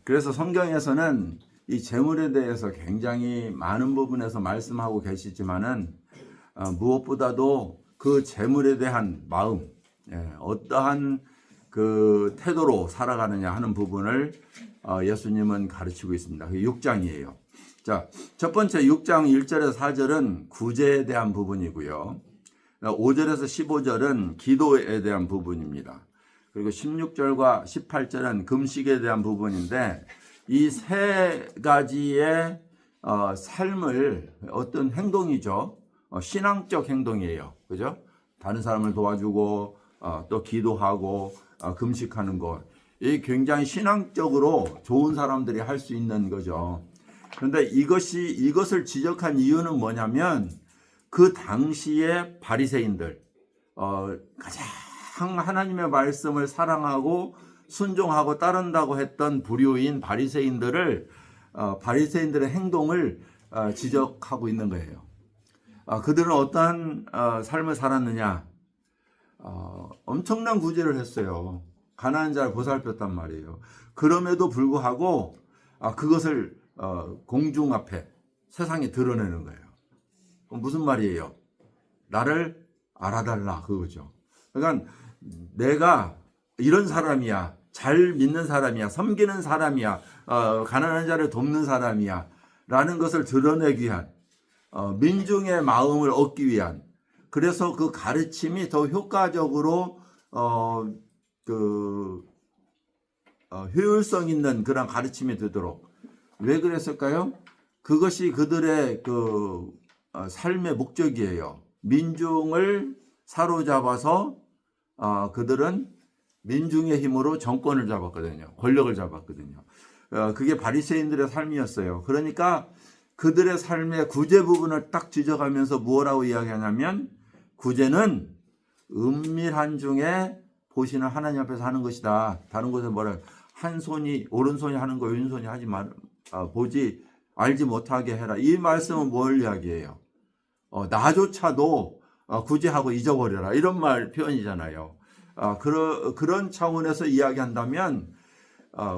그래서 성경에서는 이 재물에 대해서 굉장히 많은 부분에서 말씀하고 계시지만은 무엇보다도 그 재물에 대한 마음, 어떠한 그 태도로 살아가느냐 하는 부분을 예수님은 가르치고 있습니다. 그게 6장이에요. 자, 첫 번째 6장 1절에서 4절은 구제에 대한 부분이고요. 5절에서 15절은 기도에 대한 부분입니다. 그리고 16절과 18절은 금식에 대한 부분인데 이 세 가지의 삶을 어떤 행동이죠. 신앙적 행동이에요. 그죠? 다른 사람을 도와주고 또 기도하고 금식하는 것. 이 굉장히 신앙적으로 좋은 사람들이 할 수 있는 거죠. 그런데 이것을 지적한 이유는 뭐냐면 그 당시에 바리새인들 가장 하나님의 말씀을 사랑하고 순종하고 따른다고 했던 부류인 바리새인들의 행동을 지적하고 있는 거예요. 그들은 어떠한 삶을 살았느냐? 엄청난 구제를 했어요. 가난한 자를 보살폈단 말이에요. 그럼에도 불구하고 그것을 공중 앞에 세상에 드러내는 거예요. 무슨 말이에요? 나를 알아달라 그거죠. 그러니까 내가 이런 사람이야, 잘 믿는 사람이야, 섬기는 사람이야, 가난한 자를 돕는 사람이야 라는 것을 드러내기 위한 민중의 마음을 얻기 위한, 그래서 그 가르침이 더 효과적으로 효율성 있는 그런 가르침이 되도록. 왜 그랬을까요? 그것이 그들의 그 삶의 목적이에요. 민중을 사로잡아서 그들은 민중의 힘으로 정권을 잡았거든요. 권력을 잡았거든요. 그게 바리새인들의 삶이었어요. 그러니까 그들의 삶의 구제 부분을 딱 지적하면서 뭐라고 이야기하냐면 구제는 은밀한 중에 보시는 하나님 앞에서 하는 것이다. 다른 곳에 뭐라 한 손이 오른손이 하는 거 왼손이 하지 말 보지 알지 못하게 해라. 이 말씀은 뭘 이야기해요? 나조차도 구제하고 잊어버려라. 이런 말 표현이잖아요. 그런 차원에서 이야기한다면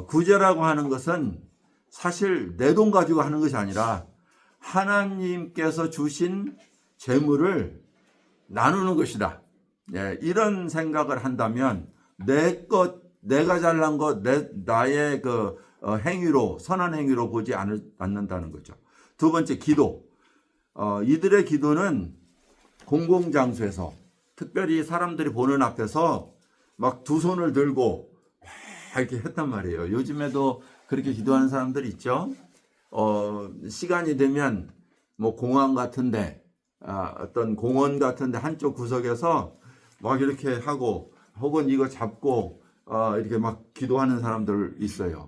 구제라고 하는 것은 사실 내 돈 가지고 하는 것이 아니라 하나님께서 주신 재물을 나누는 것이다. 이런 생각을 한다면 내가 잘난 것, 나의 그 행위로, 선한 행위로 보지 않는다는 거죠. 두 번째, 기도. 이들의 기도는 공공장소에서, 특별히 사람들이 보는 앞에서 막 두 손을 들고 이렇게 했단 말이에요. 요즘에도 그렇게 기도하는 사람들 있죠. 시간이 되면 뭐 공항 같은데, 어떤 공원 같은데 한쪽 구석에서 막 이렇게 하고, 혹은 이거 잡고 이렇게 막 기도하는 사람들 있어요.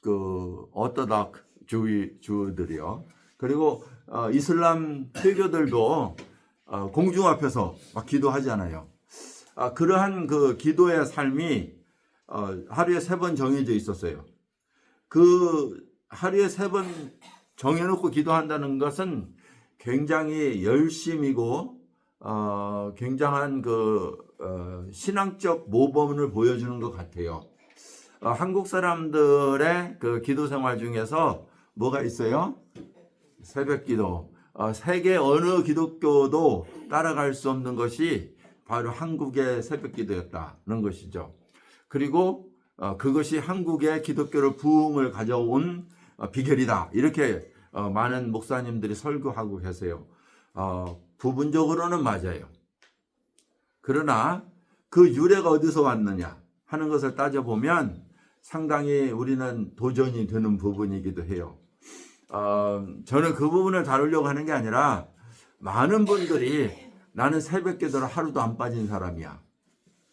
그 오토닥 주들이요. 그리고 이슬람 회교들도 공중 앞에서 막 기도하잖아요. 그러한 그 기도의 삶이 하루에 3번 정해져 있었어요. 그 하루에 3번 정해놓고 기도한다는 것은 굉장히 열심이고 굉장한 그 신앙적 모범을 보여주는 것 같아요. 한국 사람들의 그 기도 생활 중에서 뭐가 있어요? 새벽 기도. 세계 어느 기독교도 따라갈 수 없는 것이 바로 한국의 새벽 기도였다는 것이죠. 그리고 그것이 한국의 기독교를 부흥을 가져온 비결이다. 이렇게 많은 목사님들이 설교하고 계세요. 부분적으로는 맞아요. 그러나 그 유래가 어디서 왔느냐 하는 것을 따져보면 상당히 우리는 도전이 되는 부분이기도 해요. 저는 그 부분을 다루려고 하는 게 아니라 많은 분들이 나는 새벽 기도를 하루도 안 빠진 사람이야.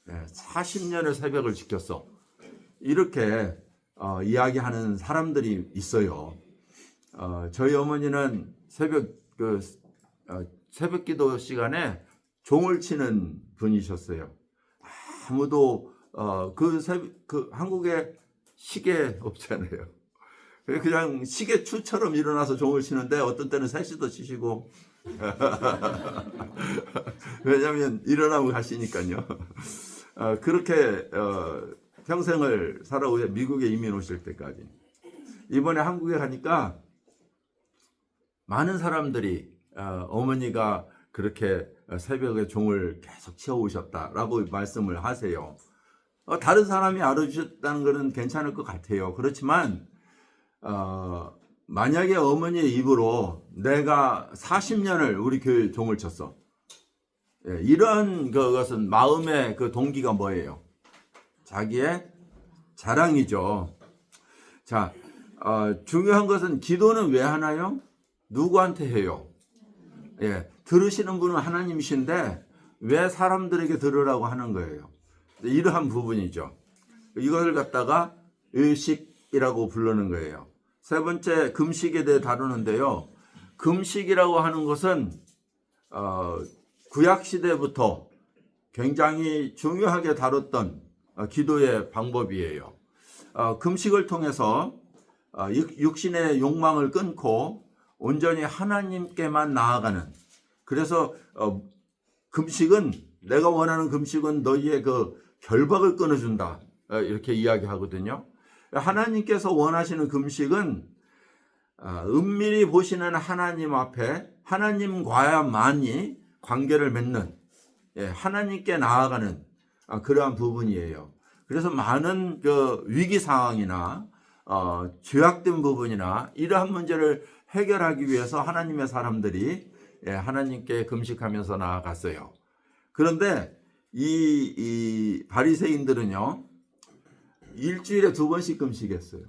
40년을 새벽을 지켰어. 이렇게 이야기하는 사람들이 있어요. 저희 어머니는 새벽 기도 시간에 종을 치는 분이셨어요. 아무도 한국에 시계 없잖아요. 그냥 시계추처럼 일어나서 종을 치는데 어떤 때는 3시도 치시고 왜냐하면 일어나고 가시니까요. 그렇게 평생을 살아오셔 미국에 이민 오실 때까지. 이번에 한국에 가니까 많은 사람들이 어머니가 그렇게 새벽에 종을 계속 치워오셨다라고 말씀을 하세요. 다른 사람이 알아주셨다는 것은 괜찮을 것 같아요. 그렇지만 만약에 어머니의 입으로 내가 40년을 우리 교회 종을 쳤어. 예, 이런 것은 마음의 그 동기가 뭐예요? 자기의 자랑이죠. 자, 중요한 것은 기도는 왜 하나요? 누구한테 해요? 예, 들으시는 분은 하나님이신데 왜 사람들에게 들으라고 하는 거예요? 이러한 부분이죠. 이것을 갖다가 의식이라고 부르는 거예요. 세 번째, 금식에 대해 다루는데요. 금식이라고 하는 것은 구약 시대부터 굉장히 중요하게 다뤘던 기도의 방법이에요. 금식을 통해서 육신의 욕망을 끊고 온전히 하나님께만 나아가는, 그래서 금식은, 내가 원하는 금식은 너희의 그 결박을 끊어준다, 이렇게 이야기하거든요. 하나님께서 원하시는 금식은 은밀히 보시는 하나님 앞에 하나님과야만이 관계를 맺는, 하나님께 나아가는 그러한 부분이에요. 그래서 많은 그 위기 상황이나 죄악된 부분이나 이러한 문제를 해결하기 위해서 하나님의 사람들이 하나님께 금식하면서 나아갔어요. 그런데 이 바리새인들은요, 일주일에 2번씩 금식했어요.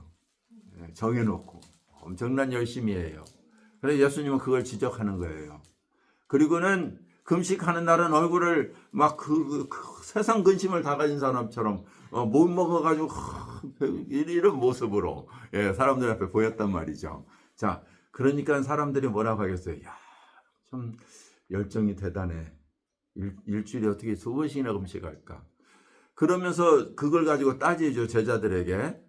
정해놓고 엄청난 열심히 해요. 그래서 예수님은 그걸 지적하는 거예요. 그리고는 금식하는 날은 얼굴을 막 세상 근심을 다 가진 사람처럼 못 먹어가지고 이런 모습으로 사람들 앞에 보였단 말이죠. 자, 그러니까 사람들이 뭐라고 하겠어요? 야, 좀 열정이 대단해. 일주일에 어떻게 2번씩이나 금식할까? 그러면서 그걸 가지고 따지죠, 제자들에게.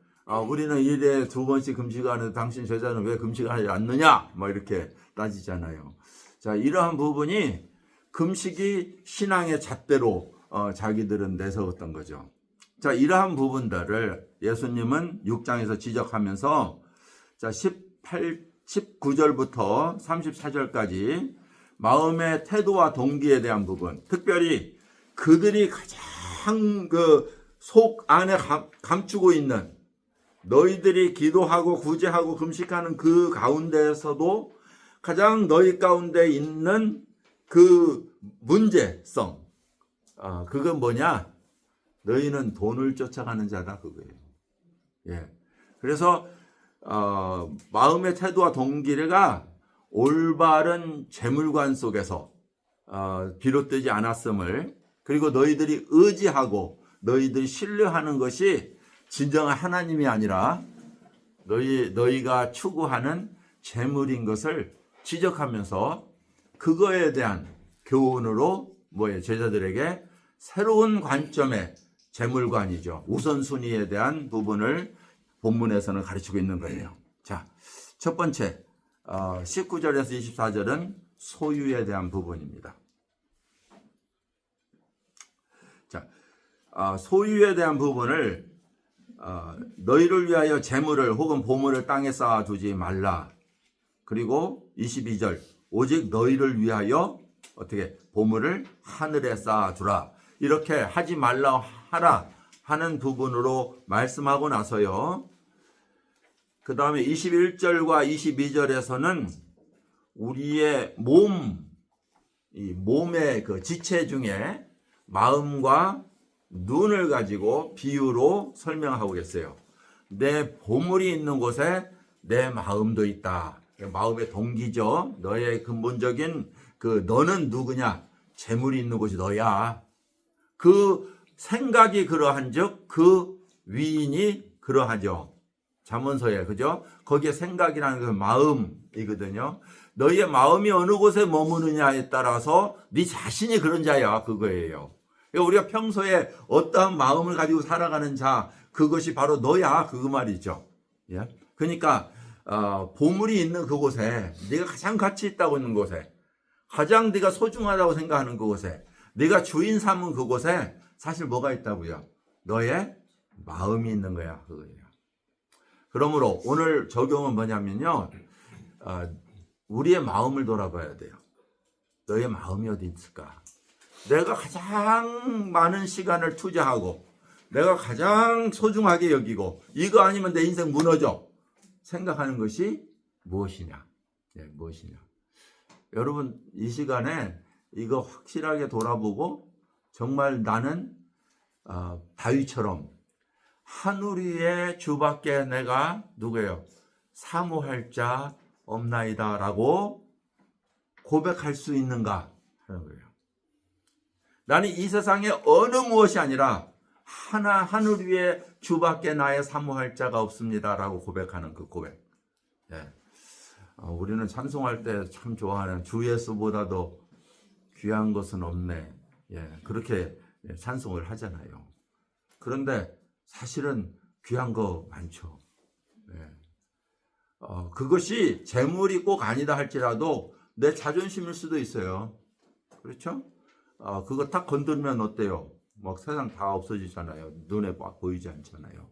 우리는 일에 2번씩 금식하는데 당신 제자는 왜 금식하지 않느냐? 뭐 이렇게 따지잖아요. 자, 이러한 부분이 금식이 신앙의 잣대로 자기들은 내세웠던 거죠. 자, 이러한 부분들을 예수님은 6장에서 지적하면서, 자, 19절부터 34절까지 마음의 태도와 동기에 대한 부분, 특별히 그들이 가장 그 속 안에 감추고 있는, 너희들이 기도하고 구제하고 금식하는 그 가운데에서도 가장 너희 가운데 있는 그 문제성, 그건 뭐냐? 너희는 돈을 쫓아가는 자다, 그거예요. 예. 그래서 마음의 태도와 동기가 올바른 재물관 속에서 비롯되지 않았음을, 그리고 너희들이 의지하고 너희들이 신뢰하는 것이 진정한 하나님이 아니라 너희가 추구하는 재물인 것을 지적하면서, 그거에 대한 교훈으로 제자들에게 새로운 관점의 재물관이죠, 우선순위에 대한 부분을 본문에서는 가르치고 있는 거예요. 자, 첫 번째 19절에서 24절은 소유에 대한 부분입니다. 자, 소유에 대한 부분을 너희를 위하여 재물을 혹은 보물을 땅에 쌓아두지 말라. 그리고 22절, 오직 너희를 위하여 어떻게 보물을 하늘에 쌓아두라. 이렇게 하지 말라 하라 하는 부분으로 말씀하고 나서요, 그 다음에 21절과 22절에서는 우리의 몸의 그 지체 중에 마음과 눈을 가지고 비유로 설명하고 계세요. 내 보물이 있는 곳에 내 마음도 있다. 마음의 동기죠. 너의 근본적인 너는 누구냐? 재물이 있는 곳이 너야. 그 생각이 그러한즉 그 위인이 그러하죠. 잠언서에, 그죠? 거기에 생각이라는 것은 마음이거든요. 너희의 마음이 어느 곳에 머무느냐에 따라서 네 자신이 그런 자야, 그거예요. 우리가 평소에 어떠한 마음을 가지고 살아가는 자, 그것이 바로 너야, 그 말이죠. 예? 그러니까 보물이 있는 그곳에, 네가 가장 가치 있다고 있는 곳에, 가장 네가 소중하다고 생각하는 그곳에, 네가 주인 삼은 그곳에 사실 뭐가 있다고요? 너의 마음이 있는 거야, 그거예요. 그러므로 오늘 적용은 뭐냐면요, 우리의 마음을 돌아봐야 돼요. 너의 마음이 어디 있을까? 내가 가장 많은 시간을 투자하고 내가 가장 소중하게 여기고 이거 아니면 내 인생 무너져 생각하는 것이 무엇이냐? 네, 무엇이냐? 여러분 이 시간에 이거 확실하게 돌아보고 정말 나는 다윗처럼 하늘 위에 주밖에 내가 누구예요? 사모할 자 없나이다 라고 고백할 수 있는가 하는 거예요. 나는 이 세상에 어느 무엇이 아니라 하늘 위에 주밖에 나의 사모할 자가 없습니다 라고 고백하는 그 고백. 예. 우리는 찬송할 때 참 좋아하는 주 예수보다도 귀한 것은 없네. 예. 그렇게 찬송을 하잖아요. 그런데 사실은 귀한 거 많죠. 예. 그것이 재물이 꼭 아니다 할지라도 내 자존심일 수도 있어요. 그렇죠? 그거 딱 건들면 어때요? 막 세상 다 없어지잖아요. 눈에 보이지 않잖아요.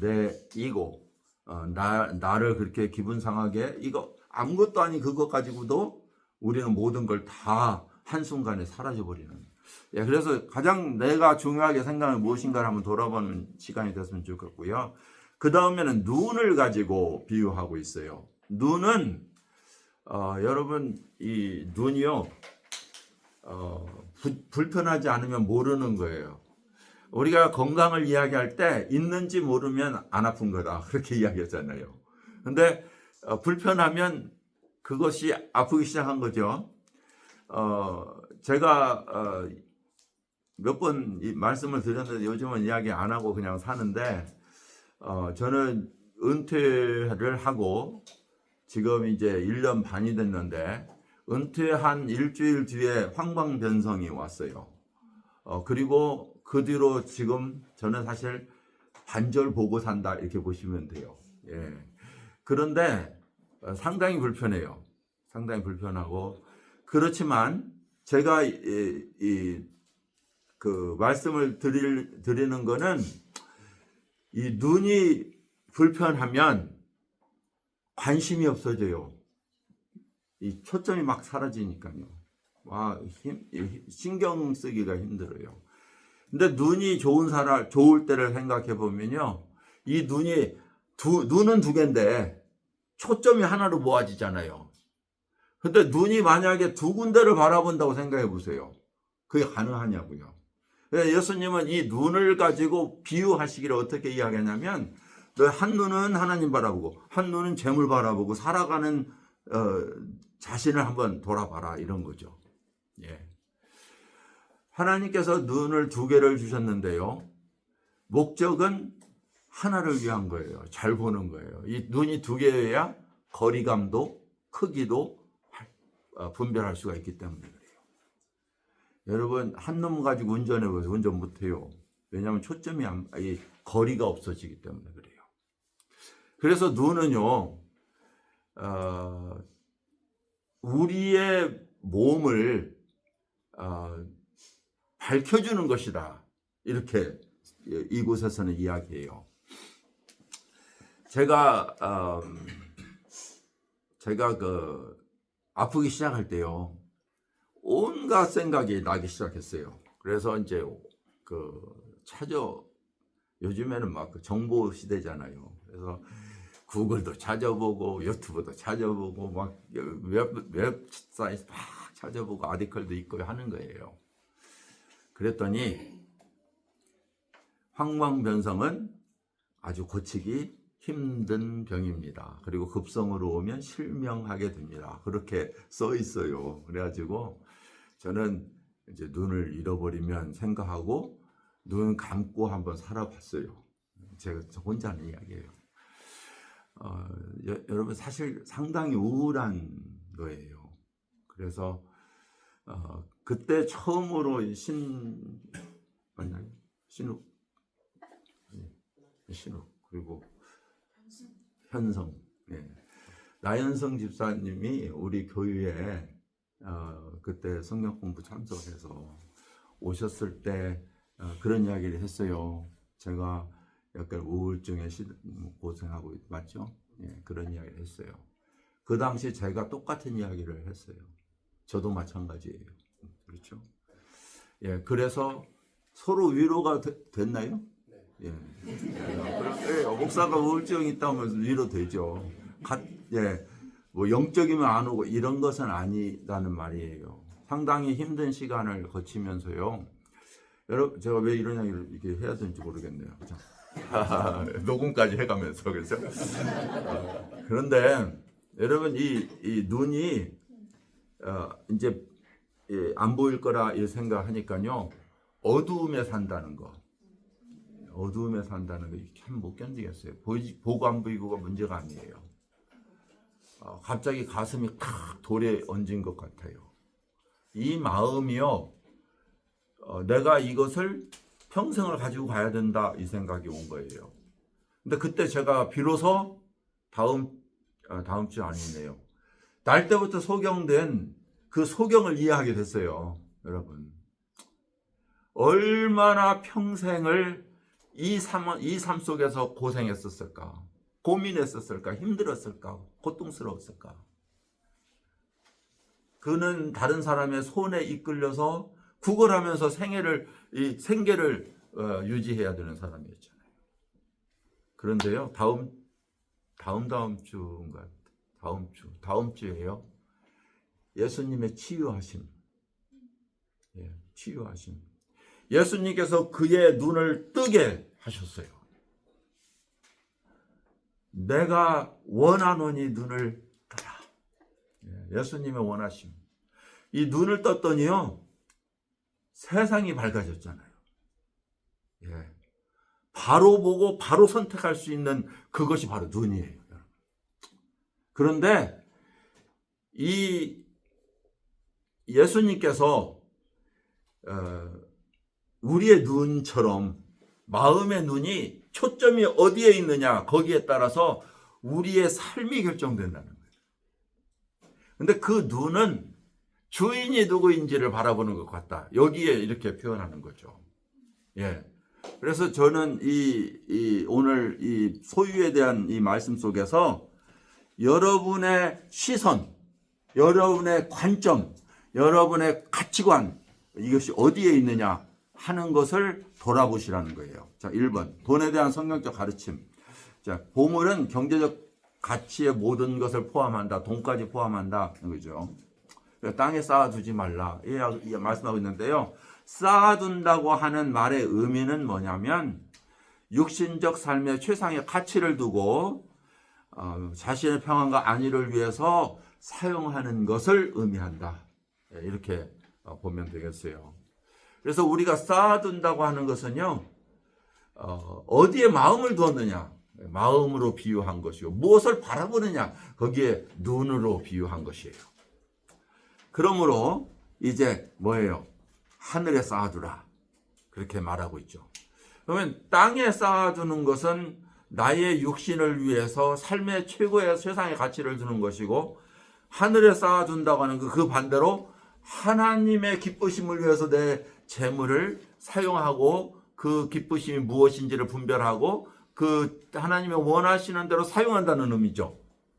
내 이고, 나를 그렇게 기분 상하게, 이거 아무것도 아닌 그것 가지고도 우리는 모든 걸 다 한순간에 사라져버리는. 예, 그래서 가장 내가 중요하게 생각하는 무엇인가를 한번 돌아보는 시간이 됐으면 좋겠고요. 그 다음에는 눈을 가지고 비유하고 있어요. 눈은, 여러분, 이 눈이요, 불편하지 않으면 모르는 거예요. 우리가 건강을 이야기할 때 있는지 모르면 안 아픈 거다. 그렇게 이야기하잖아요. 근데 불편하면 그것이 아프기 시작한 거죠. 제가 몇 번 말씀을 드렸는데 요즘은 이야기 안 하고 그냥 사는데 저는 은퇴를 하고 지금 이제 1년 반이 됐는데 은퇴한 일주일 뒤에 황방변성이 왔어요. 그리고 그 뒤로 지금 저는 사실 반절 보고 산다 이렇게 보시면 돼요. 예. 그런데 상당히 불편해요. 상당히 불편하고 그렇지만 제가 그 말씀을 드리는 거는 이 눈이 불편하면 관심이 없어져요. 이 초점이 막 사라지니까요. 와, 신경 쓰기가 힘들어요. 근데 눈이 좋을 때를 생각해 보면요. 이 눈은 두 개인데 초점이 하나로 모아지잖아요. 근데 눈이 만약에 두 군데를 바라본다고 생각해 보세요. 그게 가능하냐고요. 예수님은 이 눈을 가지고 비유하시기를 어떻게 이야기하냐면 너 한 눈은 하나님 바라보고 한 눈은 재물 바라보고 살아가는 자신을 한번 돌아봐라 이런 거죠. 예. 하나님께서 눈을 두 개를 주셨는데요. 목적은 하나를 위한 거예요. 잘 보는 거예요. 이 눈이 두 개여야 거리감도 크기도 분별할 수가 있기 때문에 그래요. 여러분 한 놈 가지고 운전해 보세요. 운전 못해요. 왜냐하면 초점이 거리가 없어지기 때문에 그래요. 그래서 눈은요. 우리의 몸을 밝혀주는 것이다. 이렇게 이곳에서는 이야기해요. 제가 아프기 시작할 때요. 온갖 생각이 나기 시작했어요. 그래서 이제 요즘에는 막 정보 시대잖아요. 그래서 구글도 찾아보고 유튜브도 찾아보고 막 웹사이트 막 찾아보고 아티클도 있고 하는 거예요. 그랬더니 황방변성은 아주 고치기 힘든 병입니다. 그리고 급성으로 오면 실명하게 됩니다. 그렇게 써 있어요. 그래가지고 저는 이제 눈을 잃어버리면 생각하고 눈 감고 한번 살아봤어요. 제가 혼자 하는 이야기예요. 여러분 사실 상당히 우울한 거예요. 그래서 그때 처음으로 신욱 그리고 현성, 예. 나현성 집사님이 우리 교회에 그때 성경 공부 참석해서 오셨을 때 그런 이야기를 했어요. 제가 약간 우울증에 고생하고 맞죠? 예, 그런 이야기를 했어요. 그 당시 제가 똑같은 이야기를 했어요. 저도 마찬가지예요. 그렇죠? 예, 그래서 서로 위로가 됐나요? 예. 예, 목사가 우울증이 있다면 위로되죠. 예, 뭐 영적이면 안 오고 이런 것은 아니라는 말이에요. 상당히 힘든 시간을 거치면서요. 여러분, 제가 왜 이런 이야기를 이렇게 해야 되는지 모르겠네요. 그죠? 녹음까지 해가면서 그렇죠? 그런데 여러분 이 눈이 이제 안 보일 거라 생각하니까요. 어두움에 산다는 거. 어두움에 산다는 거 참 못 견디겠어요. 보고 안 보이고가 문제가 아니에요. 갑자기 가슴이 탁 돌에 얹은 것 같아요. 이 마음이요. 내가 이것을 평생을 가지고 가야 된다 이 생각이 온 거예요. 근데 그때 제가 비로소 다음 주 아니네요. 날 때부터 소경된 그 소경을 이해하게 됐어요. 여러분. 얼마나 평생을 이 삶 속에서 고생했었을까? 고민했었을까? 힘들었을까? 고통스러웠을까? 그는 다른 사람의 손에 이끌려서 구걸하면서 생계를 유지해야 되는 사람이었잖아요. 그런데요, 다음 주인가? 다음 주에요. 예수님의 치유하심. 예, 치유하심. 예수님께서 그의 눈을 뜨게 하셨어요. 내가 원하노니 눈을 떠라. 예수님의 원하심. 이 눈을 떴더니요. 세상이 밝아졌잖아요. 예. 바로 보고 바로 선택할 수 있는 그것이 바로 눈이에요. 그런데 이 예수님께서 우리의 눈처럼 마음의 눈이 초점이 어디에 있느냐 거기에 따라서 우리의 삶이 결정된다는 거예요. 근데 그 눈은 주인이 누구인지를 바라보는 것 같다. 여기에 이렇게 표현하는 거죠. 예. 그래서 저는 오늘 이 소유에 대한 이 말씀 속에서 여러분의 시선, 여러분의 관점, 여러분의 가치관, 이것이 어디에 있느냐 하는 것을 돌아보시라는 거예요. 자, 1번. 돈에 대한 성경적 가르침. 자, 보물은 경제적 가치의 모든 것을 포함한다. 돈까지 포함한다. 그죠? 땅에 쌓아두지 말라. 이 말씀하고 있는데요. 쌓아둔다고 하는 말의 의미는 뭐냐면 육신적 삶의 최상의 가치를 두고 자신의 평안과 안위를 위해서 사용하는 것을 의미한다. 이렇게 보면 되겠어요. 그래서 우리가 쌓아둔다고 하는 것은요. 어디에 마음을 두었느냐. 마음으로 비유한 것이고 무엇을 바라보느냐. 거기에 눈으로 비유한 것이에요. 그러므로 이제 뭐예요? 하늘에 쌓아두라. 그렇게 말하고 있죠. 그러면 땅에 쌓아두는 것은 나의 육신을 위해서 삶의 최고의 세상의 가치를 두는 것이고 하늘에 쌓아둔다고 하는 그 반대로 하나님의 기쁘심을 위해서 내 재물을 사용하고 그 기쁘심이 무엇인지를 분별하고 그 하나님의 원하시는 대로 사용한다는 의미죠.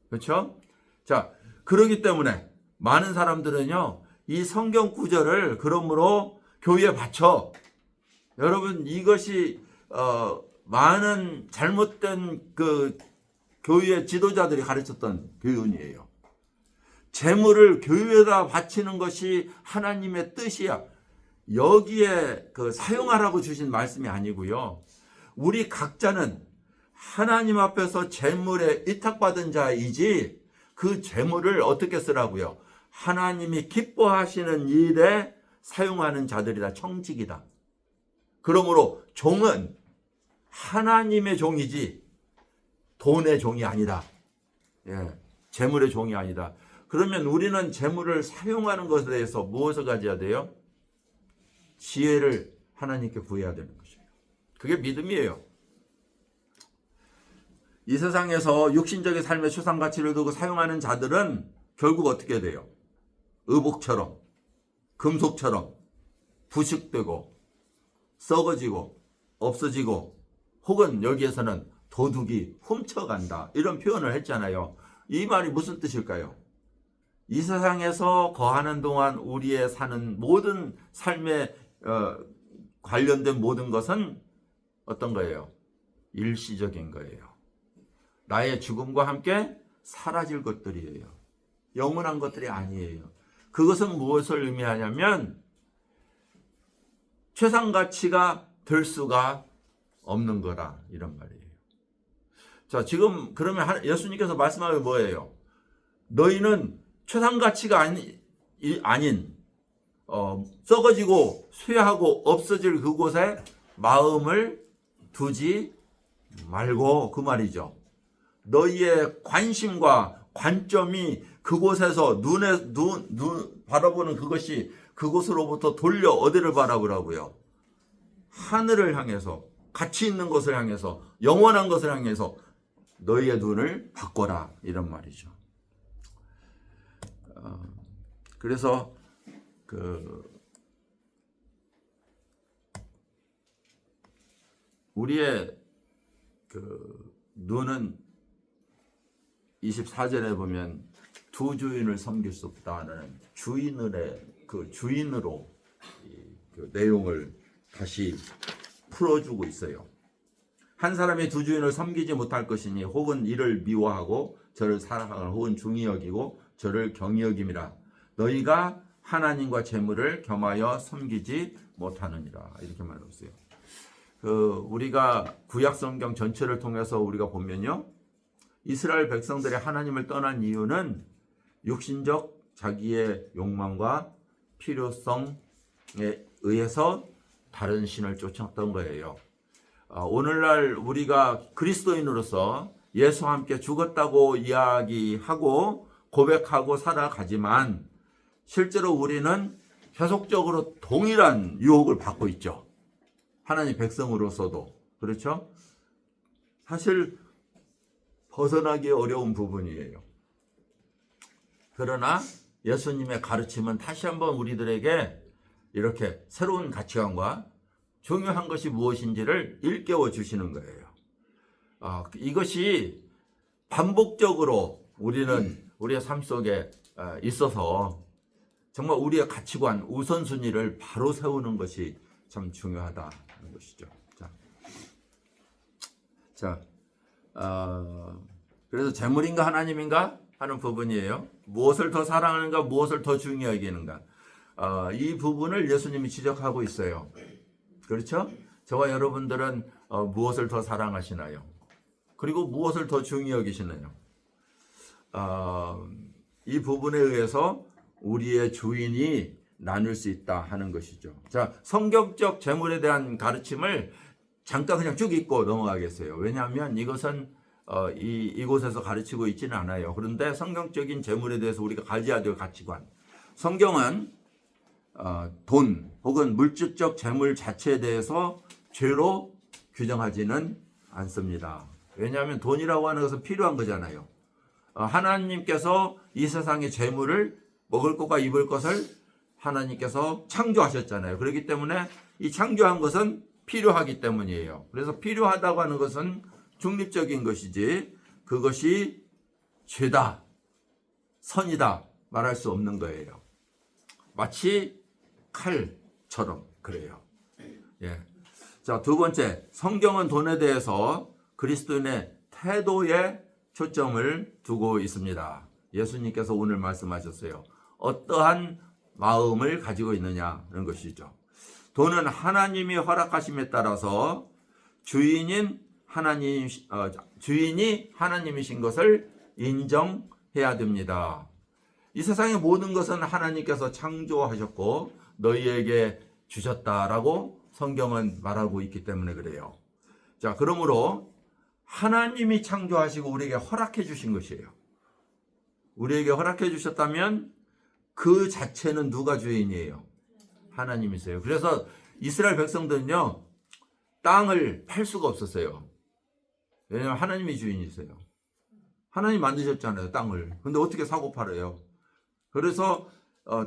그렇죠? 자, 그렇기 때문에 많은 사람들은요, 이 성경 구절을 그러므로 교회에 바쳐. 여러분, 이것이 많은 잘못된 그 교회의 지도자들이 가르쳤던 교훈이에요. 재물을 교회에다 바치는 것이 하나님의 뜻이야. 여기에 사용하라고 주신 말씀이 아니고요. 우리 각자는 하나님 앞에서 재물에 위탁받은 자이지 그 재물을 어떻게 쓰라고요? 하나님이 기뻐하시는 일에 사용하는 자들이다. 청직이다. 그러므로 종은 하나님의 종이지 돈의 종이 아니다. 예, 재물의 종이 아니다. 그러면 우리는 재물을 사용하는 것에 대해서 무엇을 가져야 돼요? 지혜를 하나님께 구해야 되는 것이에요. 그게 믿음이에요. 이 세상에서 육신적인 삶의 추상 가치를 두고 사용하는 자들은 결국 어떻게 돼요? 의복처럼, 금속처럼 부식되고 썩어지고 없어지고 혹은 여기에서는 도둑이 훔쳐간다 이런 표현을 했잖아요. 이 말이 무슨 뜻일까요? 이 세상에서 거하는 동안 우리의 사는 모든 삶에 관련된 모든 것은 어떤 거예요? 일시적인 거예요. 나의 죽음과 함께 사라질 것들이에요. 영원한 것들이 아니에요. 그것은 무엇을 의미하냐면 최상가치가 될 수가 없는 거라 이런 말이에요. 자, 지금 그러면 예수님께서 말씀하는 게 뭐예요? 너희는 최상가치가 아닌 썩어지고 쇠하고 없어질 그곳에 마음을 두지 말고 그 말이죠. 너희의 관심과 관점이 그곳에서 눈 바라보는 그것이 그곳으로부터 돌려 어디를 바라보라고요? 하늘을 향해서, 가치 있는 것을 향해서, 영원한 것을 향해서 너희의 눈을 바꿔라 이런 말이죠. 그래서 우리의 눈은 24절에 보면 두 주인을 섬길 수 없다는 주인으로 그 내용을 다시 풀어주고 있어요. 한 사람이 두 주인을 섬기지 못할 것이니 혹은 이를 미워하고 저를 사랑하거나 혹은 중히 여기고 저를 경히 여김이라. 너희가 하나님과 재물을 겸하여 섬기지 못하느니라. 이렇게 말하고 있어요. 우리가 구약 성경 전체를 통해서 우리가 보면요, 이스라엘 백성들이 하나님을 떠난 이유는 육신적 자기의 욕망과 필요성에 의해서 다른 신을 쫓았던 거예요. 오늘날 우리가 그리스도인으로서 예수와 함께 죽었다고 이야기하고 고백하고 살아가지만 실제로 우리는 계속적으로 동일한 유혹을 받고 있죠. 하나님 백성으로서도. 그렇죠? 사실 벗어나기 어려운 부분이에요. 그러나 예수님의 가르침은 다시 한번 우리들에게 이렇게 새로운 가치관과 중요한 것이 무엇인지를 일깨워 주시는 거예요. 이것이 반복적으로 우리는 우리의 삶 속에 있어서 정말 우리의 가치관, 우선순위를 바로 세우는 것이 참 중요하다는 것이죠. 그래서 재물인가 하나님인가 하는 부분이에요. 무엇을 더 사랑하는가, 무엇을 더 중요하게 여기는가. 이 부분을 예수님이 지적하고 있어요. 그렇죠? 저와 여러분들은 무엇을 더 사랑하시나요? 그리고 무엇을 더 중요히 여기시나요? 이 부분에 의해서 우리의 주인이 나눌 수 있다 하는 것이죠. 자, 성경적 재물에 대한 가르침을 잠깐 그냥 쭉 읽고 넘어가겠어요. 왜냐하면 이것은 이곳에서 가르치고 있지는 않아요. 그런데 성경적인 재물에 대해서 우리가 가져야 될 가치관. 성경은 돈 혹은 물질적 재물 자체에 대해서 죄로 규정하지는 않습니다. 왜냐하면 돈이라고 하는 것은 필요한 거잖아요. 하나님께서 이 세상의 재물을 먹을 것과 입을 것을 하나님께서 창조하셨잖아요. 그렇기 때문에 이 창조한 것은 필요하기 때문이에요. 그래서 필요하다고 하는 것은 중립적인 것이지 그것이 죄다, 선이다 말할 수 없는 거예요. 마치 칼처럼 그래요. 예. 자, 두 번째, 성경은 돈에 대해서 그리스도인의 태도에 초점을 두고 있습니다. 예수님께서 오늘 말씀하셨어요. 어떠한 마음을 가지고 있느냐는 것이죠. 돈은 하나님이 허락하심에 따라서 주인이 하나님이신 것을 인정해야 됩니다. 이 세상의 모든 것은 하나님께서 창조하셨고 너희에게 주셨다라고 성경은 말하고 있기 때문에 그래요. 자, 그러므로 하나님이 창조하시고 우리에게 허락해 주신 것이에요. 우리에게 허락해 주셨다면 그 자체는 누가 주인이에요? 하나님이세요. 그래서 이스라엘 백성들은요, 땅을 팔 수가 없었어요. 왜냐하면 하나님이 주인이세요. 하나님 만드셨잖아요, 땅을. 근데 어떻게 사고 팔아요? 그래서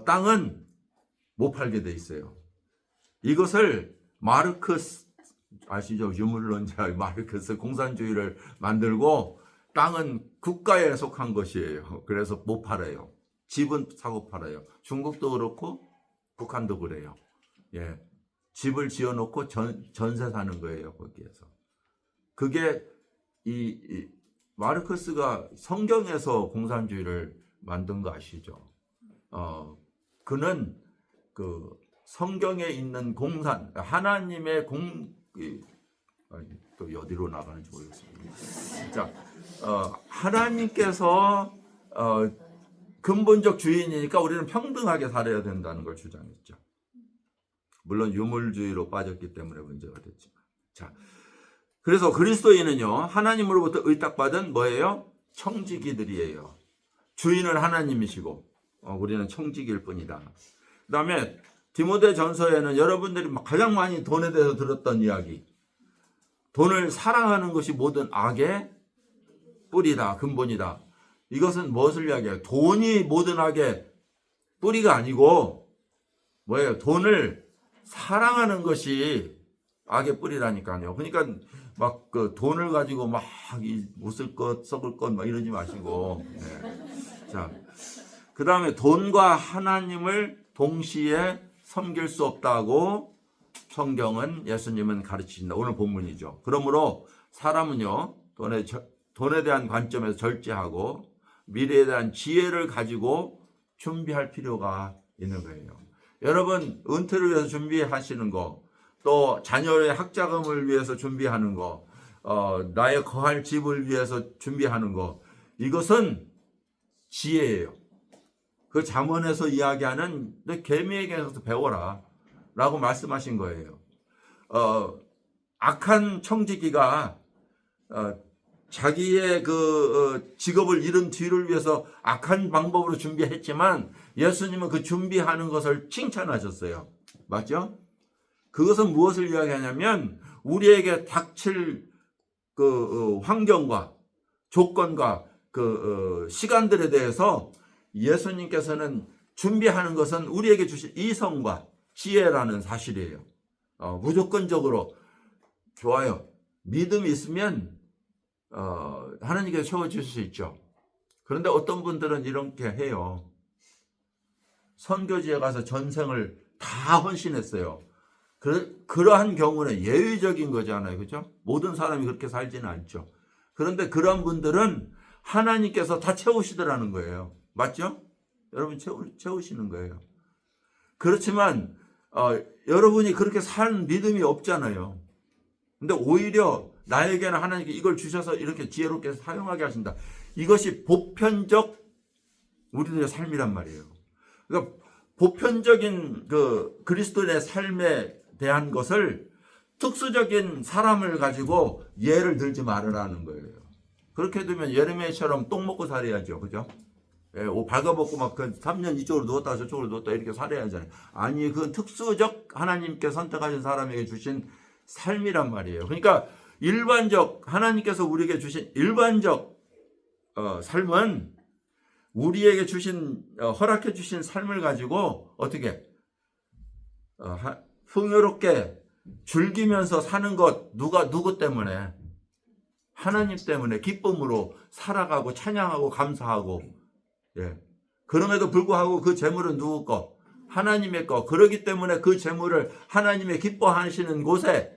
땅은 못 팔게 돼 있어요. 이것을 마르크스 아시죠? 유물론자 마르크스 공산주의를 만들고 땅은 국가에 속한 것이에요. 그래서 못 팔아요. 집은 사고 팔아요. 중국도 그렇고 북한도 그래요. 예, 집을 지어놓고 전세 사는 거예요. 거기에서. 그게 이 마르크스가 성경에서 공산주의를 만든 거 아시죠? 그는 그 성경에 있는 공산, 하나님의 또 어디로 나가는지 모르겠습니다. 자, 하나님께서 근본적 주인이니까 우리는 평등하게 살아야 된다는 걸 주장했죠. 물론 유물주의로 빠졌기 때문에 문제가 됐지만. 자, 그래서 그리스도인은요, 하나님으로부터 의탁받은 뭐예요? 청지기들이에요. 주인은 하나님이시고, 우리는 청지기일 뿐이다. 그 다음에 디모데 전서에는 여러분들이 가장 많이 돈에 대해서 들었던 이야기. 돈을 사랑하는 것이 모든 악의 뿌리다, 근본이다. 이것은 무엇을 이야기해요? 돈이 모든 악의 뿌리가 아니고, 뭐예요? 돈을 사랑하는 것이 악의 뿌리라니까요. 그러니까 막 그 돈을 가지고 막 못 쓸 것, 썩을 것 막 이러지 마시고. 네. 자, 그 다음에 돈과 하나님을 동시에 섬길 수 없다고 성경은 예수님은 가르치신다. 오늘 본문이죠. 그러므로 사람은요, 돈에 대한 관점에서 절제하고 미래에 대한 지혜를 가지고 준비할 필요가 있는 거예요. 여러분, 은퇴를 위해서 준비하시는 거, 또 자녀의 학자금을 위해서 준비하는 거, 나의 거할 집을 위해서 준비하는 거, 이것은 지혜예요. 그 잠언에서 이야기하는 너 개미에게서 배워라 라고 말씀하신 거예요. 악한 청지기가 자기의 그 직업을 잃은 뒤를 위해서 악한 방법으로 준비했지만 예수님은 그 준비하는 것을 칭찬하셨어요. 맞죠? 그것은 무엇을 이야기하냐면 우리에게 닥칠 그 환경과 조건과 그 시간들에 대해서 예수님께서는 준비하는 것은 우리에게 주신 이성과 지혜라는 사실이에요. 무조건적으로 좋아요. 믿음이 있으면 하나님께서 채워주실 수 있죠. 그런데 어떤 분들은 이렇게 해요. 선교지에 가서 전생을 다 헌신했어요. 그러한 경우는 예외적인 거잖아요. 그죠? 모든 사람이 그렇게 살지는 않죠. 그런데 그런 분들은 하나님께서 다 채우시더라는 거예요. 맞죠? 여러분 채우시는 거예요. 그렇지만 여러분이 그렇게 산 믿음이 없잖아요. 근데 오히려 나에게는 하나님께 이걸 주셔서 이렇게 지혜롭게 사용하게 하신다. 이것이 보편적 우리들의 삶이란 말이에요. 그러니까 보편적인 그 그리스도인의 삶에 대한 것을 특수적인 사람을 가지고 예를 들지 말으라는 거예요. 그렇게 되면 예레미야처럼 똥 먹고 살아야죠. 그죠? 예, 옷 발가벗고 막 3년 이쪽으로 누웠다 저쪽으로 누웠다 이렇게 살아야 하잖아요. 아니, 그건 특수적 하나님께 선택하신 사람에게 주신 삶이란 말이에요. 그러니까 일반적 하나님께서 우리에게 주신 일반적 삶은 우리에게 주신 허락해 주신 삶을 가지고 어떻게 풍요롭게 즐기면서 사는 것 누구 때문에? 하나님 때문에 기쁨으로 살아가고 찬양하고 감사하고 예. 그럼에도 불구하고 그 재물은 누구 거? 하나님의 거. 그렇기 때문에 그 재물을 하나님의 기뻐하시는 곳에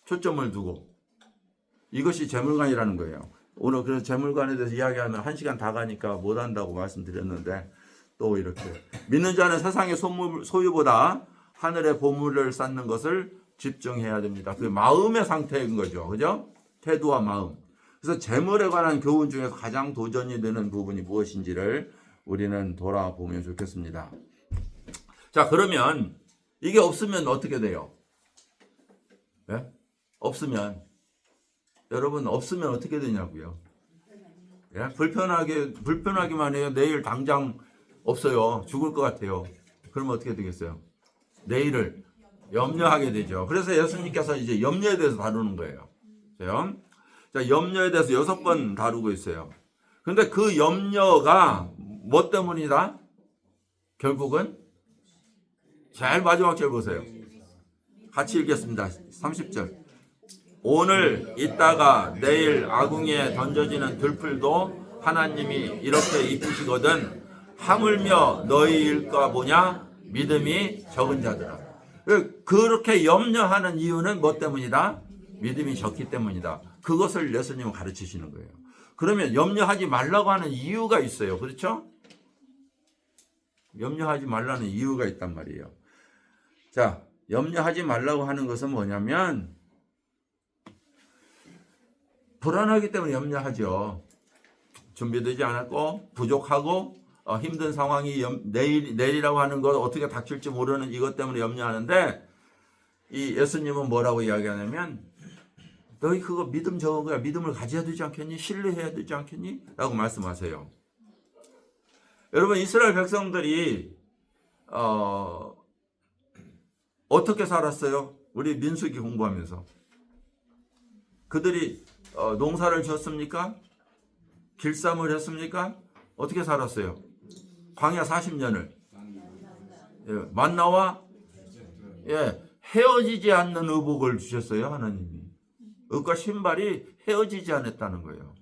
초점을 두고 이것이 재물관이라는 거예요. 오늘 그래서 재물관에 대해서 이야기하면 1시간 다 가니까 못한다고 말씀드렸는데 또 이렇게 믿는 자는 세상의 소유보다 하늘의 보물을 쌓는 것을 집중해야 됩니다. 그 마음의 상태인 거죠. 그죠? 태도와 마음. 그래서 재물에 관한 교훈 중에서 가장 도전이 되는 부분이 무엇인지를 우리는 돌아보면 좋겠습니다. 자, 그러면 이게 없으면 어떻게 돼요? 네? 없으면 여러분 없으면 어떻게 되냐고요? 예? 불편하기만 해요. 내일 당장 없어요. 죽을 것 같아요. 그러면 어떻게 되겠어요? 내일을 염려하게 되죠. 그래서 예수님께서 이제 염려에 대해서 다루는 거예요. 자, 염려에 대해서 6번 다루고 있어요. 그런데 그 염려가 뭐 때문이다? 결국은 제일 마지막 절 보세요. 같이 읽겠습니다. 30절. 오늘 있다가 내일 아궁이에 던져지는 들풀도 하나님이 이렇게 입히시거든 하물며 너희일까 보냐 믿음이 적은 자들아. 그렇게 염려하는 이유는 뭐 때문이다? 믿음이 적기 때문이다. 그것을 예수님은 가르치시는 거예요. 그러면 염려하지 말라고 하는 이유가 있어요. 그렇죠? 염려하지 말라는 이유가 있단 말이에요. 자, 염려하지 말라고 하는 것은 뭐냐면 불안하기 때문에 염려하죠. 준비되지 않았고 부족하고 힘든 상황이 내일이라고 하는 것 어떻게 닥칠지 모르는 이것 때문에 염려하는데 이 예수님은 뭐라고 이야기하냐면 너희 그거 믿음 적은 거야. 믿음을 가져야 되지 않겠니? 신뢰해야 되지 않겠니? 라고 말씀하세요. 여러분 이스라엘 백성들이 어떻게 살았어요? 우리 민수기 공부하면서 그들이 농사를 지었습니까? 길쌈을 했습니까? 어떻게 살았어요? 광야 40년을 만나와 헤어지지 않는 의복을 주셨어요. 하나님이. 의복과 신발이 헤어지지 않았다는 거예요.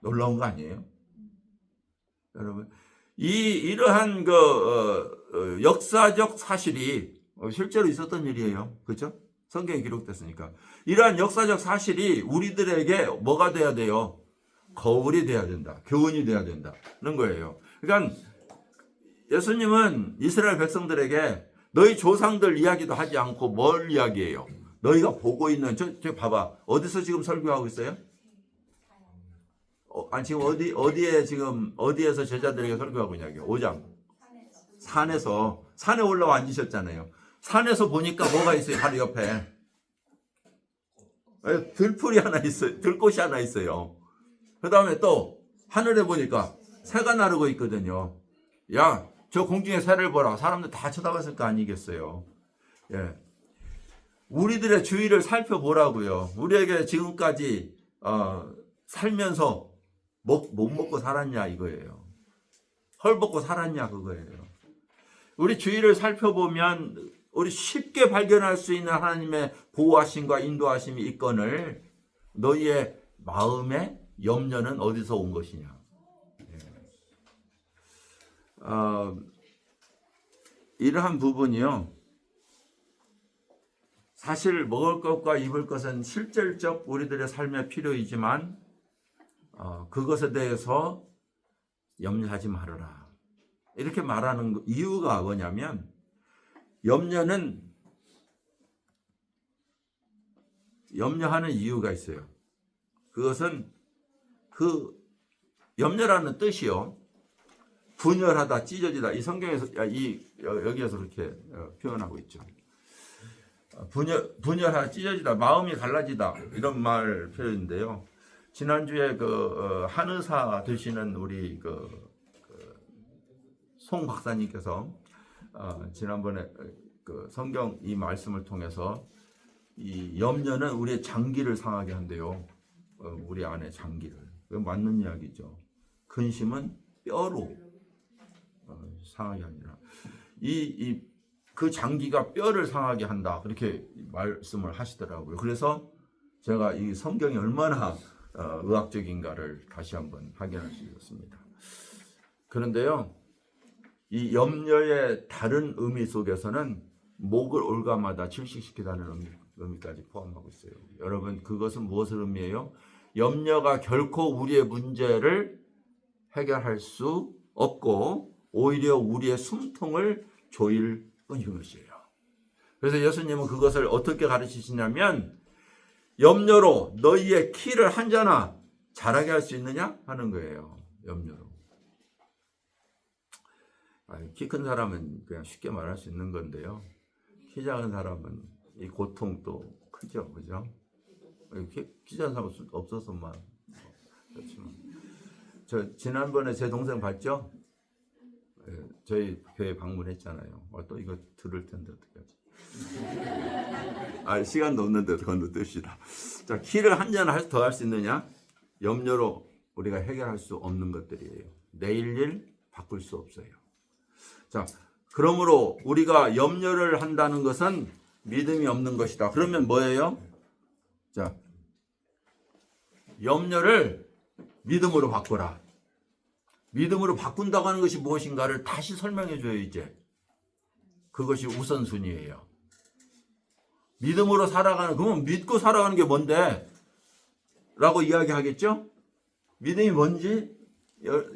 놀라운 거 아니에요? 여러분 이러한 역사적 사실이 실제로 있었던 일이에요. 그렇죠? 성경에 기록됐으니까. 이러한 역사적 사실이 우리들에게 뭐가 돼야 돼요? 거울이 돼야 된다. 교훈이 돼야 된다는 거예요. 그러니까 예수님은 이스라엘 백성들에게 너희 조상들 이야기도 하지 않고 뭘 이야기해요? 너희가 보고 있는 저 봐봐. 어디서 지금 설교하고 있어요? 지금 어디에서 제자들에게 설교하고 있냐고요? 5장. 산에 올라와 앉으셨잖아요. 산에서 보니까 뭐가 있어요? 바로 옆에. 들풀이 하나 있어요. 들꽃이 하나 있어요. 그 다음에 또 하늘에 보니까 새가 나르고 있거든요. 야, 저 공중에 새를 보라. 사람들 다 쳐다봤을 거 아니겠어요. 예. 우리들의 주위를 살펴보라고요. 우리에게 지금까지 살면서 못 먹고 살았냐 이거예요. 헐벗고 살았냐 그거예요. 우리 주위를 살펴보면 우리 쉽게 발견할 수 있는 하나님의 보호하심과 인도하심이 있거늘 너희의 마음의 염려는 어디서 온 것이냐. 이러한 부분이요. 사실 먹을 것과 입을 것은 실질적 우리들의 삶의 필요이지만 그것에 대해서 염려하지 말아라. 이렇게 말하는 이유가 뭐냐면 염려하는 이유가 있어요. 그것은 그 염려라는 뜻이요. 분열하다, 찢어지다. 이 성경에서 여기에서 그렇게 표현하고 있죠. 분열하다, 찢어지다, 마음이 갈라지다 이런 말 표현인데요. 지난주에 한의사 되시는 우리 송 박사님께서 지난번에 성경 이 말씀을 통해서 이 염려는 우리의 장기를 상하게 한대요. 우리 안에 장기를. 맞는 이야기죠. 근심은 뼈로 상하게 합니다. 그 장기가 뼈를 상하게 한다. 그렇게 말씀을 하시더라고요. 그래서 제가 이 성경이 얼마나 의학적인가를 다시 한번 확인할 수 있었습니다. 그런데요, 이 염려의 다른 의미 속에서는 목을 올가마다 질식시키다는 의미까지 포함하고 있어요. 여러분, 그것은 무엇을 의미해요? 염려가 결코 우리의 문제를 해결할 수 없고 오히려 우리의 숨통을 조일 뿐인 것이에요. 그래서 예수님은 그것을 어떻게 가르치시냐면 염려로 너희의 키를 한 자나 자라게 할 수 있느냐 하는 거예요. 염려로. 키 큰 사람은 그냥 쉽게 말할 수 있는 건데요. 키 작은 사람은 이 고통도 크죠, 그죠? 키 작은 사람 없어서만 그렇지만 저 지난번에 제 동생 봤죠? 저희 교회 방문했잖아요. 또 이거 들을 텐데 어떡하지? 시간도 없는데 건너뛰시다. 자, 키를 한 잔 더 할 수 있느냐? 염려로 우리가 해결할 수 없는 것들이에요. 내일 일 바꿀 수 없어요. 자, 그러므로 우리가 염려를 한다는 것은 믿음이 없는 것이다. 그러면 뭐예요? 자, 염려를 믿음으로 바꾸라. 믿음으로 바꾼다고 하는 것이 무엇인가를 다시 설명해 줘요, 이제. 그것이 우선순위예요. 믿음으로 살아가는, 그러면 믿고 살아가는 게 뭔데? 라고 이야기하겠죠? 믿음이 뭔지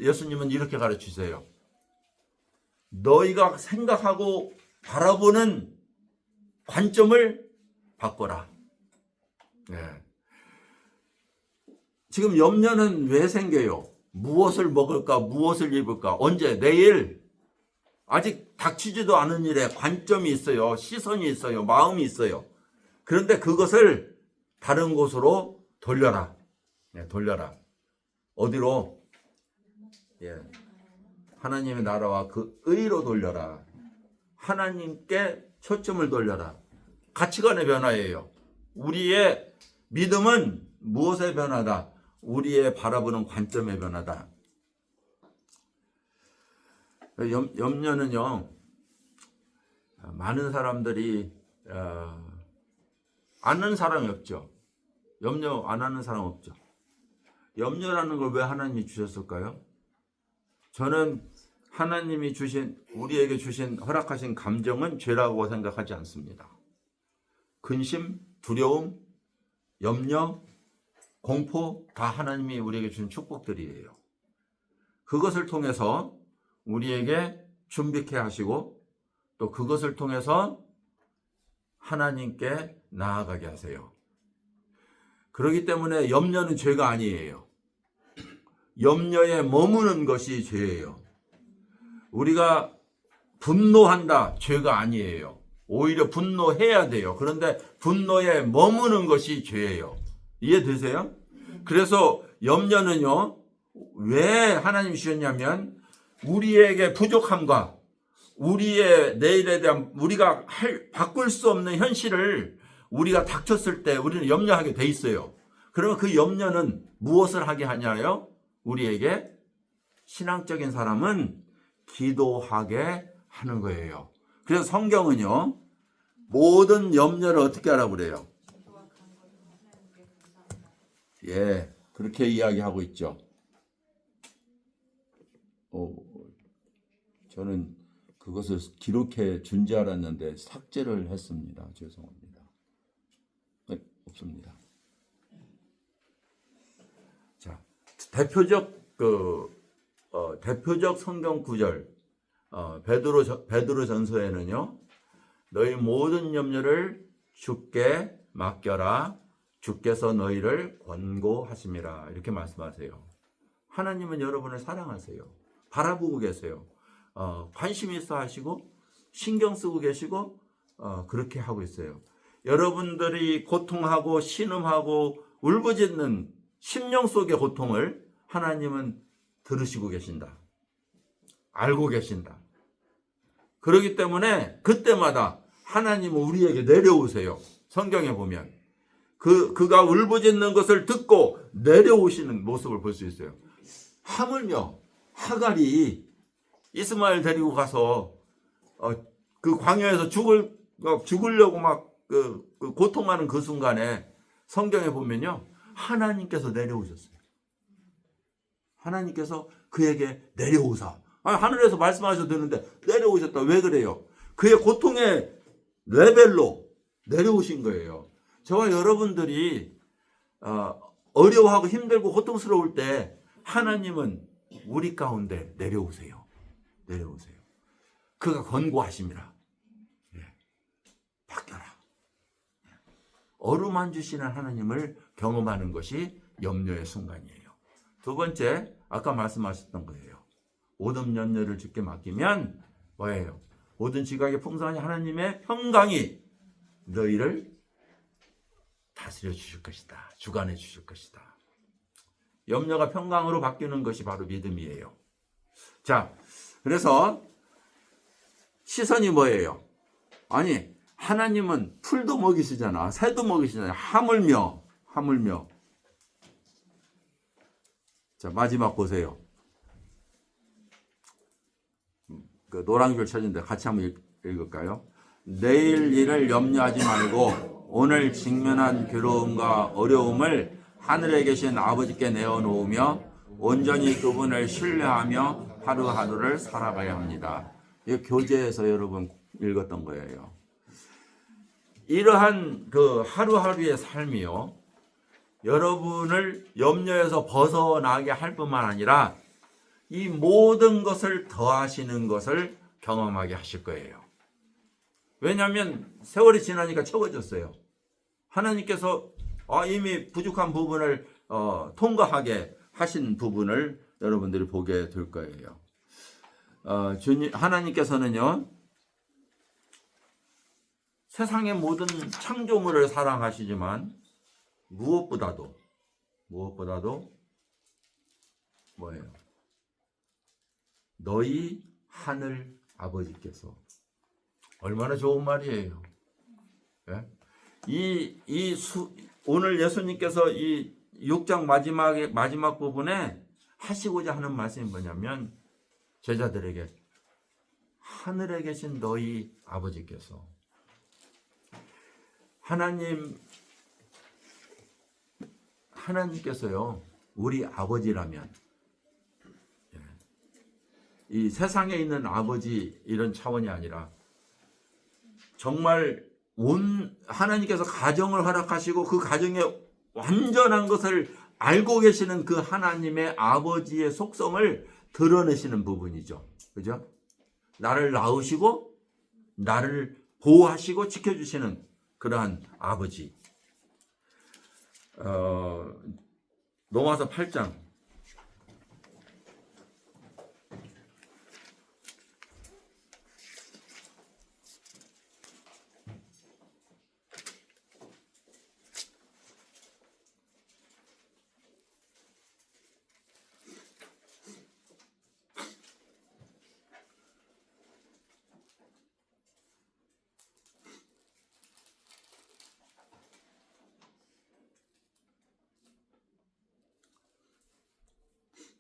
예수님은 이렇게 가르치세요. 너희가 생각하고 바라보는 관점을 바꿔라. 네. 지금 염려는 왜 생겨요? 무엇을 먹을까? 무엇을 입을까? 언제? 내일? 아직 닥치지도 않은 일에 관점이 있어요. 시선이 있어요. 마음이 있어요. 그런데 그것을 다른 곳으로 돌려라. 네, 돌려라. 어디로? 예. 하나님의 나라와 그 의로 돌려라. 하나님께 초점을 돌려라. 가치관의 변화예요. 우리의 믿음은 무엇의 변화다? 우리의 바라보는 관점의 변화다. 염려는요, 많은 사람들이 아는 사람이 없죠. 염려 안 하는 사람 없죠. 염려라는 걸 왜 하나님이 주셨을까요? 저는 하나님이 우리에게 주신, 허락하신 감정은 죄라고 생각하지 않습니다. 근심, 두려움, 염려, 공포 다 하나님이 우리에게 주신 축복들이에요. 그것을 통해서 우리에게 준비케 하시고 또 그것을 통해서 하나님께 나아가게 하세요. 그렇기 때문에 염려는 죄가 아니에요. 염려에 머무는 것이 죄예요. 우리가 분노한다, 죄가 아니에요. 오히려 분노해야 돼요. 그런데 분노에 머무는 것이 죄예요. 이해되세요? 그래서 염려는요, 왜 하나님이 주셨냐면 우리에게 부족함과 우리의 내일에 대한 우리가 바꿀 수 없는 현실을 우리가 닥쳤을 때 우리는 염려하게 돼 있어요. 그러면 그 염려는 무엇을 하게 하냐요? 우리에게 신앙적인 사람은 기도하게 하는 거예요. 그래서 성경은요, 모든 염려를 어떻게 하라고 그래요? 예, 그렇게 이야기하고 있죠. 저는 그것을 기록해 준 줄 알았는데 삭제를 했습니다. 죄송합니다. 네, 없습니다. 자, 대표적 성경 구절, 베드로전서에는요, 너희 모든 염려를 주께 맡겨라. 주께서 너희를 권고하심이라. 이렇게 말씀하세요. 하나님은 여러분을 사랑하세요. 바라보고 계세요. 관심 있어 하시고 신경 쓰고 계시고 그렇게 하고 있어요. 여러분들이 고통하고 신음하고 울부짖는 심령 속의 고통을 하나님은 들으시고 계신다. 알고 계신다. 그렇기 때문에 그때마다 하나님은 우리에게 내려오세요. 성경에 보면 그가 울부짖는 것을 듣고 내려오시는 모습을 볼 수 있어요. 하물며 하갈이 이스마엘 데리고 가서 그 광야에서 죽으려고 막 고통하는 그 순간에 성경에 보면요, 하나님께서 내려오셨어요. 하나님께서 그에게 내려오사. 하늘에서 말씀하셔도 되는데 내려오셨다. 왜 그래요? 그의 고통의 레벨로 내려오신 거예요. 저와 여러분들이 어려워하고 힘들고 고통스러울 때 하나님은 우리 가운데 내려오세요. 내려오세요. 그가 권고하심이라. 바뀌어라. 어루만 주시는 하나님을 경험하는 것이 염려의 순간이에요. 두 번째, 아까 말씀하셨던 거예요. 모든 염려를 주께 맡기면 뭐예요? 모든 지각의 풍성한 하나님의 평강이 너희를 다스려 주실 것이다. 주관해 주실 것이다. 염려가 평강으로 바뀌는 것이 바로 믿음이에요. 자, 그래서 시선이 뭐예요? 아니, 하나님은 풀도 먹이시잖아. 새도 먹이시잖아. 하물며. 자, 마지막 보세요. 그 노란 줄 쳐진데 같이 한번 읽을까요? 내일 일을 염려하지 말고 오늘 직면한 괴로움과 어려움을 하늘에 계신 아버지께 내어놓으며 온전히 그분을 신뢰하며 하루하루를 살아가야 합니다. 이 교재에서 여러분 읽었던 거예요. 이러한 그 하루하루의 삶이요, 여러분을 염려에서 벗어나게 할 뿐만 아니라 이 모든 것을 더하시는 것을 경험하게 하실 거예요. 왜냐하면 세월이 지나니까 채워졌어요. 하나님께서 이미 부족한 부분을 통과하게 하신 부분을 여러분들이 보게 될 거예요. 하나님께서는요, 세상의 모든 창조물을 사랑하시지만 무엇보다도 뭐예요? 너희 하늘 아버지께서. 얼마나 좋은 말이에요. 예? 오늘 예수님께서 이 6장 마지막 부분에 하시고자 하는 말씀이 뭐냐면, 제자들에게 하늘에 계신 너희 아버지께서, 하나님께서요, 우리 아버지라면, 이 세상에 있는 아버지 이런 차원이 아니라 정말 하나님께서 가정을 허락하시고 그 가정에 완전한 것을 알고 계시는 그 하나님의 아버지의 속성을 드러내시는 부분이죠. 그죠? 나를 낳으시고 나를 보호하시고 지켜주시는 그러한 아버지. 로마서 8장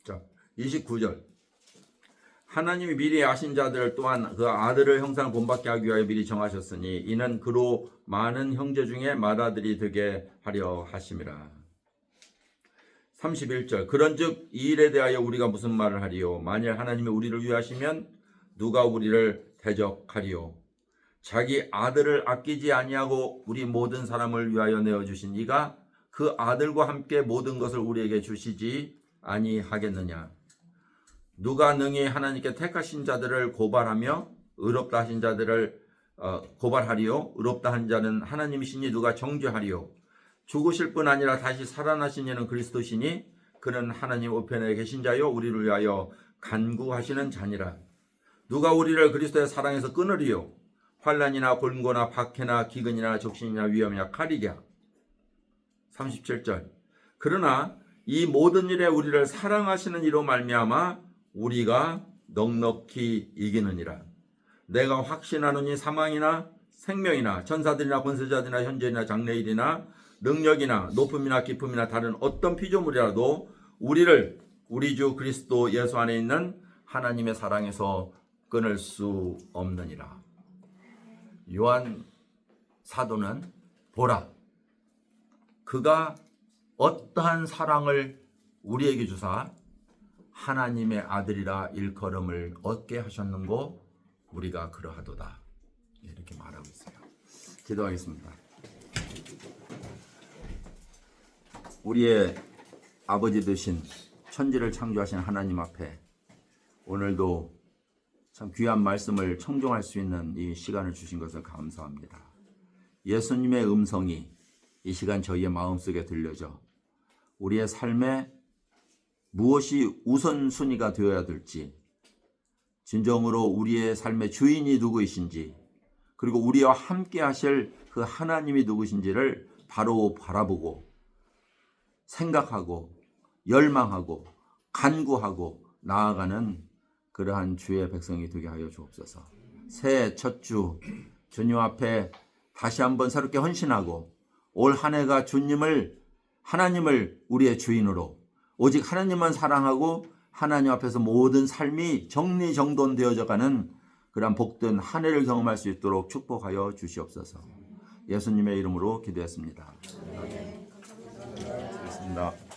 자, 29절. 하나님이 미리 아신 자들 또한 그 아들을 형상 본받게 하기 위하여 미리 정하셨으니 이는 그로 많은 형제 중에 맏아들이 되게 하려 하심이라. 31절. 그런즉 이 일에 대하여 우리가 무슨 말을 하리요? 만일 하나님이 우리를 위하시면 누가 우리를 대적하리요? 자기 아들을 아끼지 아니하고 우리 모든 사람을 위하여 내어주신 이가 그 아들과 함께 모든 것을 우리에게 주시지 아니하겠느냐? 누가 능히 하나님께 택하신 자들을 고발하며 의롭다 하신 자들을 고발하리요? 의롭다 한 자는 하나님이시니 누가 정죄하리요? 죽으실 뿐 아니라 다시 살아나신 이는 그리스도시니 그는 하나님 우편에 계신 자요 우리를 위하여 간구하시는 자니라. 누가 우리를 그리스도의 사랑에서 끊으리요? 환난이나 곤고나 박해나 기근이나 적신이나 위험이나 칼이랴. 37절. 그러나 이 모든 일에 우리를 사랑하시는 이로 말미암아 우리가 넉넉히 이기느니라. 내가 확신하노니 사망이나 생명이나 천사들이나 권세자들이나 현재이나 장래일이나 능력이나 높음이나 깊음이나 다른 어떤 피조물이라도 우리를 우리 주 그리스도 예수 안에 있는 하나님의 사랑에서 끊을 수 없느니라. 요한 사도는 보라, 그가 어떠한 사랑을 우리에게 주사 하나님의 아들이라 일컬음을 얻게 하셨는고 우리가 그러하도다. 이렇게 말하고 있어요. 기도하겠습니다. 우리의 아버지 되신 천지를 창조하신 하나님 앞에 오늘도 참 귀한 말씀을 청종할 수 있는 이 시간을 주신 것을 감사합니다. 예수님의 음성이 이 시간 저희의 마음속에 들려져 우리의 삶에 무엇이 우선순위가 되어야 될지, 진정으로 우리의 삶의 주인이 누구이신지, 그리고 우리와 함께 하실 그 하나님이 누구신지를 바로 바라보고 생각하고 열망하고 간구하고 나아가는 그러한 주의 백성이 되게 하여 주옵소서. 새해 첫 주 주님 앞에 다시 한번 새롭게 헌신하고 올 한 해가 하나님을 우리의 주인으로 오직 하나님만 사랑하고 하나님 앞에서 모든 삶이 정리정돈되어져 가는 그러한 복된 한 해를 경험할 수 있도록 축복하여 주시옵소서. 예수님의 이름으로 기도했습니다. 고맙습니다.